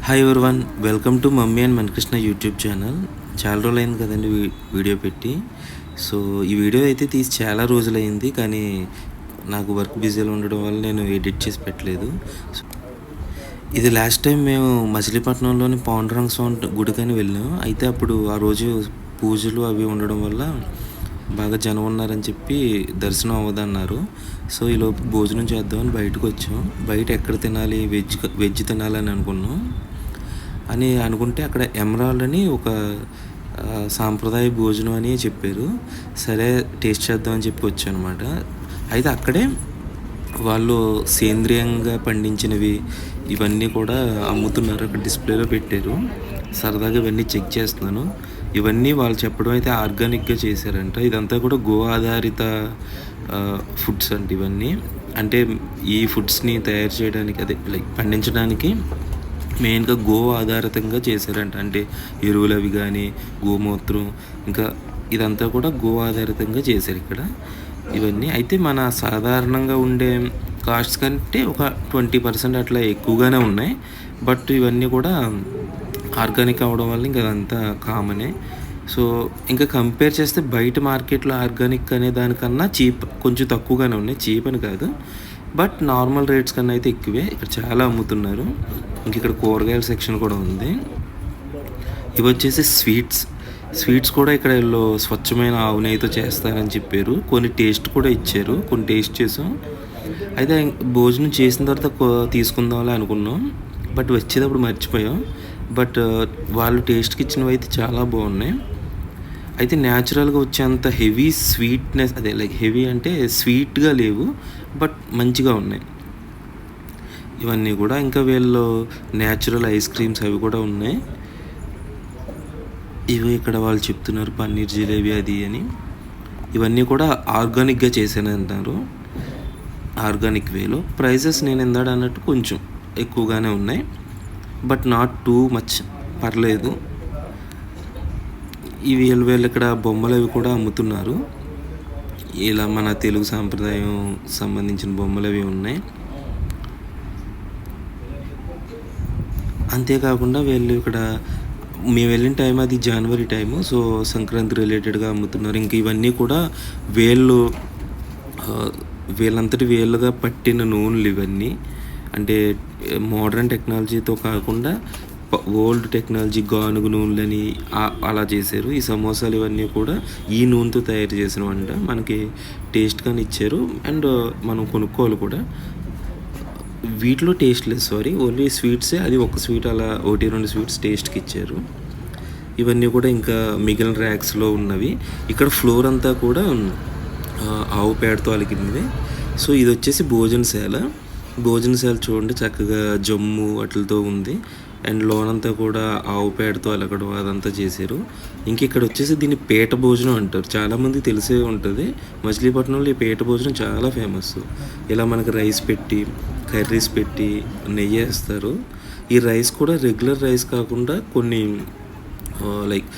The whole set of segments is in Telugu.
Hi everyone, welcome to mummy and Manakrishna YouTube channel. చాలా రోజులైంది కదండి వీడియో పెట్టి. సో ఈ వీడియో అయితే తీసి చాలా రోజులైంది, కానీ నాకు వర్క్ బిజీలో ఉండడం వల్ల నేను ఎడిట్ చేసి పెట్టలేదు. ఇది లాస్ట్ టైం మేము మచిలీపట్నంలోని పాండురంగ స్వామి గుడికని వెళ్ళాం. అయితే అప్పుడు ఆ రోజు పూజలు అవి ఉండడం వల్ల బాగా జనం ఉన్నారని చెప్పి దర్శనం అవ్వదన్నారు. సో ఈలోపు భోజనం చేద్దామని బయటకు వచ్చాం. బయట ఎక్కడ తినాలి, వెజ్ తినాలని అనుకున్నాం. అని అనుకుంటే అక్కడ ఎమరాల్డ్ అని ఒక సాంప్రదాయ భోజనం అని చెప్పారు. సరే టేస్ట్ చేద్దామని చెప్పి వచ్చాను అనమాట. అయితే అక్కడే వాళ్ళు సేంద్రియంగా పండించినవి ఇవన్నీ కూడా అమ్ముతున్నారు, అక్కడ డిస్ప్లేలో పెట్టారు. సరదాగా ఇవన్నీ చెక్ చేస్తున్నాను. ఇవన్నీ వాళ్ళు చెప్పడం అయితే ఆర్గానిక్గా చేశారంట. ఇదంతా కూడా గో ఆధారిత ఫుడ్స్ అంట ఇవన్నీ. అంటే ఈ ఫుడ్స్ని తయారు చేయడానికి, అదే లైక్ పండించడానికి మెయిన్గా గో ఆధారితంగా చేశారంట. అంటే ఎరువులు అవి కానీ, గోమూత్రం, ఇంకా ఇదంతా కూడా గో ఆధారితంగా చేశారు ఇక్కడ ఇవన్నీ. అయితే మన సాధారణంగా ఉండే కాస్ట్ కంటే ఒక 20% అట్లా ఎక్కువగానే ఉన్నాయి. బట్ ఇవన్నీ కూడా ఆర్గానిక్ అవ్వడం వల్ల ఇంకా అదంతా కామనే. సో ఇంకా కంపేర్ చేస్తే బయట మార్కెట్లో ఆర్గానిక్ అనే దానికన్నా చీప్, కొంచెం తక్కువగానే ఉన్నాయి. చీప్ అని కాదు, బట్ నార్మల్ రేట్స్ కన్నా అయితే ఎక్కువే. ఇక్కడ చాలా అమ్ముతున్నారు. ఇంక ఇక్కడ కూరగాయల సెక్షన్ కూడా ఉంది. ఇవి వచ్చేసి స్వీట్స్ కూడా ఇక్కడ వీళ్ళు స్వచ్ఛమైన ఆవు నెయ్యితో చేస్తారని చెప్పారు. కొన్ని టేస్ట్ కూడా ఇచ్చారు, కొన్ని టేస్ట్ చేసాం. అయితే భోజనం చేసిన తర్వాత తీసుకుందాంలే అనుకున్నాం, బట్ వచ్చేటప్పుడు మర్చిపోయాం. బట్ వాళ్ళు టేస్ట్కి ఇచ్చినవి అయితే చాలా బాగున్నాయి. అయితే న్యాచురల్గా వచ్చేంత హెవీ స్వీట్నెస్, అదే లైక్ హెవీ అంటే స్వీట్గా లేవు, బట్ మంచిగా ఉన్నాయి ఇవన్నీ కూడా. ఇంకా వీళ్ళు న్యాచురల్ ఐస్ క్రీమ్స్ అవి కూడా ఉన్నాయి. ఇవి ఇక్కడ వాళ్ళు చెప్తున్నారు పన్నీర్ జిలేబీ అది అని. ఇవన్నీ కూడా ఆర్గానిక్గా చేశానంటారు, ఆర్గానిక్ వేలో. ప్రైజెస్ నేను ఇందాక అన్నట్టు కొంచెం ఎక్కువగానే ఉన్నాయి, బట్ నాట్ టూ మచ్, పర్లేదు. ఇవి వీళ్ళు ఇక్కడ బొమ్మలు అవి కూడా అమ్ముతున్నారు. ఇలా మన తెలుగు సాంప్రదాయం సంబంధించిన బొమ్మలు అవి ఉన్నాయి. అంతేకాకుండా వీళ్ళు ఇక్కడ మేము వెళ్ళిన టైం అది జనవరి టైము, సో సంక్రాంతి రిలేటెడ్గా అమ్ముతున్నారు. ఇంక ఇవన్నీ కూడా వీళ్ళంతటి వీళ్ళుగా పట్టిన నూనెలు ఇవన్నీ. అంటే మోడర్న్ టెక్నాలజీతో కాకుండా ఓల్డ్ టెక్నాలజీ గానుగు నూనెలని అలా చేశారు. ఈ సమోసాలు ఇవన్నీ కూడా ఈ నూనెతో తయారు చేసినవంట. మనకి టేస్ట్ కానీ ఇచ్చారు, అండ్ మనం కొనుక్కోవాలి కూడా. వీటిలో టేస్ట్ లేదు, సారీ, ఓన్లీ స్వీట్సే. అది ఒక స్వీట్ అలా 1-2 స్వీట్స్ టేస్ట్కి ఇచ్చారు. ఇవన్నీ కూడా ఇంకా మిగిలిన ర్యాక్స్లో ఉన్నవి. ఇక్కడ ఫ్లోర్ అంతా కూడా ఆవు పేడతో అలికింది. సో ఇది వచ్చేసి భోజనశాల చూడండి, చక్కగా జమ్ము వాటితో ఉంది. అండ్ లోనంతా కూడా ఆవు పేడతో అలకడం అదంతా చేశారు. ఇంక ఇక్కడ వచ్చేసి దీన్ని పేట భోజనం అంటారు. చాలామంది తెలిసే ఉంటుంది. మచిలీపట్నంలో ఈ పేట భోజనం చాలా ఫేమస్. ఇలా మనకి రైస్ పెట్టి, కర్రీస్ పెట్టి, నెయ్యి వేస్తారు. ఈ రైస్ కూడా రెగ్యులర్ రైస్ కాకుండా కొన్ని లైక్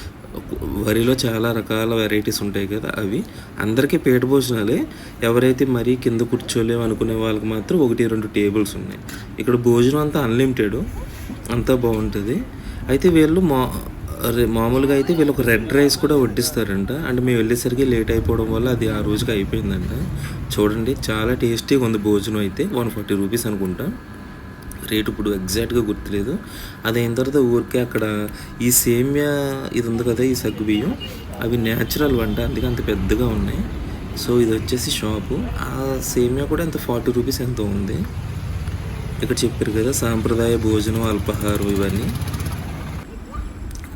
వరిలో చాలా రకాల వెరైటీస్ ఉంటాయి కదా, అవి అందరికీ పేట భోజనాలే. ఎవరైతే మరీ కింద కూర్చోలేము అనుకునే వాళ్ళకి మాత్రం 1-2 టేబుల్స్ ఉన్నాయి. ఇక్కడ భోజనం అంతా అన్లిమిటెడ్, అంతా బాగుంటుంది. అయితే వీళ్ళు మామూలుగా అయితే వీళ్ళు ఒక రెడ్ రైస్ కూడా వడ్డిస్తారంట. అంటే మేము వెళ్ళేసరికి లేట్ అయిపోవడం వల్ల అది ఆ రోజుకి అయిపోయిందంట. చూడండి, చాలా టేస్టీగా ఉంది భోజనం. అయితే 140 రూపీస్ అనుకుంటా రేటు, ఇప్పుడు ఎగ్జాక్ట్గా గుర్తులేదు. అది అయిన తర్వాత ఊరికే అక్కడ ఈ సేమియా ఇది ఉంది కదా, ఈ సగ్గుబియ్యం, అవి న్యాచురల్ వంట, అందుకే అంత పెద్దగా ఉన్నాయి. సో ఇది వచ్చేసి షాపు. ఆ సేమియా కూడా ఎంత 40 రూపీస్ ఎంతో ఉంది. ఇక్కడ చెప్పారు కదా సాంప్రదాయ భోజనం, అల్పాహారం ఇవన్నీ.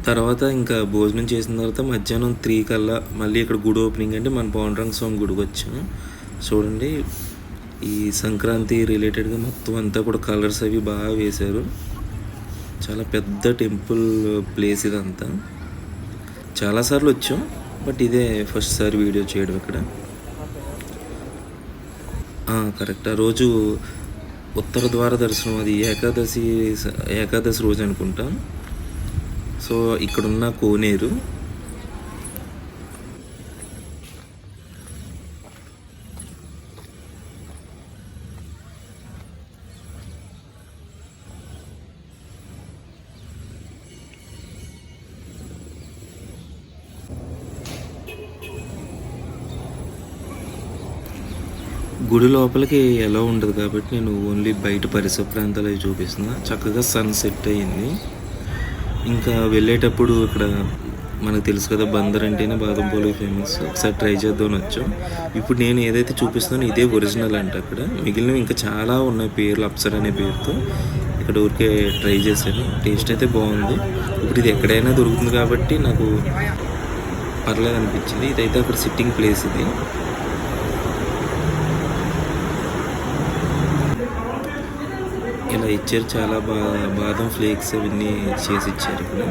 తర్వాత ఇంకా భోజనం చేసిన తర్వాత మధ్యాహ్నం 3 కల్లా మళ్ళీ ఇక్కడ గుడి ఓపెనింగ్ అంటే మన పాండురంగ స్వామి గుడికి వచ్చాము. చూడండి, ఈ సంక్రాంతి రిలేటెడ్గా మొత్తం అంతా కూడా కలర్స్ అవి బాగా వేశారు. చాలా పెద్ద టెంపుల్ ప్లేస్ ఇదంతా. చాలాసార్లు వచ్చాం, బట్ ఇదే ఫస్ట్ సారి వీడియో చేయడం ఇక్కడ. కరెక్ట్, ఆ రోజు ఉత్తర ద్వార దర్శనం, అది ఏకాదశి రోజు అనుకుంటా. సో ఇక్కడున్న కోనేరు, గుడి లోపలికి ఎలా ఉండదు కాబట్టి నేను ఓన్లీ బయట పరిసర ప్రాంతాలు అవి చూపిస్తున్నా. చక్కగా సన్ సెట్ అయ్యింది. ఇంకా వెళ్ళేటప్పుడు ఇక్కడ మనకు తెలుసు కదా, బందర్ అంటేనే బాదం పాలు ఫేమస్. ఒకసారి ట్రై చేద్దామని వచ్చాం. ఇప్పుడు నేను ఏదైతే చూపిస్తున్నానో ఇదే ఒరిజినల్ అంట. అక్కడ మిగిలినవి ఇంకా చాలా ఉన్నాయి పేర్లు, అప్సర్ అనే పేరుతో. ఇక్కడ ఊరికే ట్రై చేశాను. టేస్ట్ అయితే బాగుంది. ఇప్పుడు ఇది ఎక్కడైనా దొరుకుతుంది కాబట్టి నాకు పర్లేదు అనిపించింది. ఇదైతే అక్కడ సిట్టింగ్ ప్లేస్ ఇది. ఇలా ఇచ్చారు, చాలా బాదం ఫ్లేక్స్ అవన్నీ చేసి ఇచ్చారు ఇక్కడ.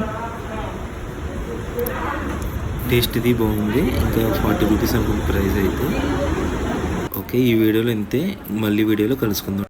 టేస్ట్ ఇది బాగుంది. ఇంకా 40 రూపీస్ అనుకుంది ప్రైస్ అయితే. ఓకే, ఈ వీడియోలో ఇంతే. మళ్ళీ వీడియోలో కలుసుకుందాం.